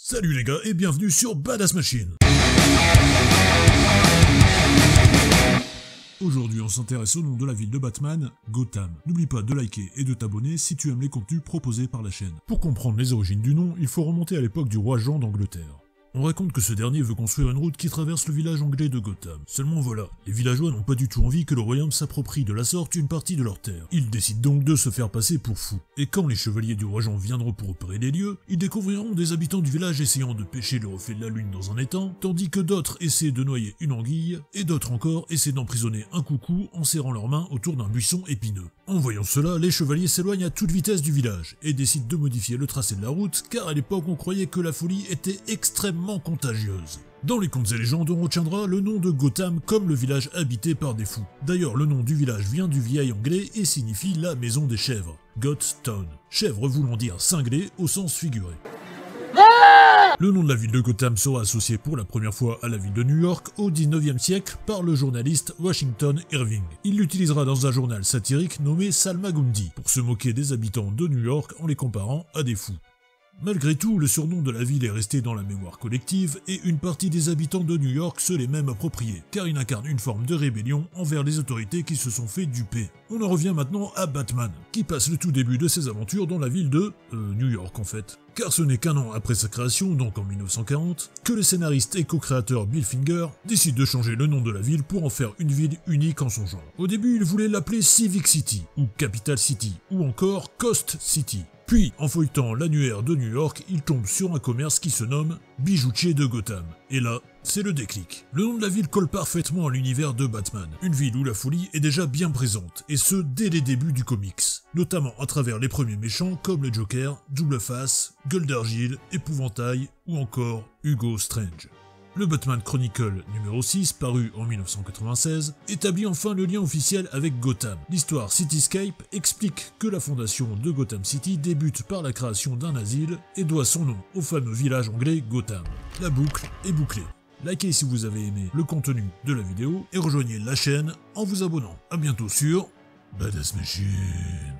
Salut les gars et bienvenue sur Badass Machine. Aujourd'hui on s'intéresse au nom de la ville de Batman, Gotham. N'oublie pas de liker et de t'abonner si tu aimes les contenus proposés par la chaîne. Pour comprendre les origines du nom, il faut remonter à l'époque du roi Jean d'Angleterre. On raconte que ce dernier veut construire une route qui traverse le village anglais de Gotham. Seulement voilà, les villageois n'ont pas du tout envie que le royaume s'approprie de la sorte une partie de leurs terres. Ils décident donc de se faire passer pour fous. Et quand les chevaliers du roi Jean viendront pour opérer les lieux, ils découvriront des habitants du village essayant de pêcher le reflet de la lune dans un étang, tandis que d'autres essaient de noyer une anguille, et d'autres encore essaient d'emprisonner un coucou en serrant leurs mains autour d'un buisson épineux. En voyant cela, les chevaliers s'éloignent à toute vitesse du village, et décident de modifier le tracé de la route, car à l'époque on croyait que la folie était extrêmement contagieuse. Dans les contes et légendes, on retiendra le nom de Gotham comme le village habité par des fous. D'ailleurs, le nom du village vient du vieil anglais et signifie la maison des chèvres, Goth Town. Chèvre voulant dire cinglé au sens figuré. Le nom de la ville de Gotham sera associé pour la première fois à la ville de New York au 19e siècle par le journaliste Washington Irving. Il l'utilisera dans un journal satirique nommé Salmagundi pour se moquer des habitants de New York en les comparant à des fous. Malgré tout, le surnom de la ville est resté dans la mémoire collective et une partie des habitants de New York se l'est même approprié, car il incarne une forme de rébellion envers les autorités qui se sont fait duper. On en revient maintenant à Batman, qui passe le tout début de ses aventures dans la ville de... New York en fait. Car ce n'est qu'un an après sa création, donc en 1940, que le scénariste et co-créateur Bill Finger décide de changer le nom de la ville pour en faire une ville unique en son genre. Au début, il voulait l'appeler Civic City, ou Capital City, ou encore Coast City. Puis, en feuilletant l'annuaire de New York, il tombe sur un commerce qui se nomme Bijoutier de Gotham. Et là, c'est le déclic. Le nom de la ville colle parfaitement à l'univers de Batman, une ville où la folie est déjà bien présente, et ce dès les débuts du comics, notamment à travers les premiers méchants comme le Joker, Double Face, Gueule d'Argile, Épouvantail ou encore Hugo Strange. Le Batman Chronicle numéro 6, paru en 1996, établit enfin le lien officiel avec Gotham. L'histoire Cityscape explique que la fondation de Gotham City débute par la création d'un asile et doit son nom au fameux village anglais Gotham. La boucle est bouclée. Likez si vous avez aimé le contenu de la vidéo et rejoignez la chaîne en vous abonnant. A bientôt sur Badass Machine.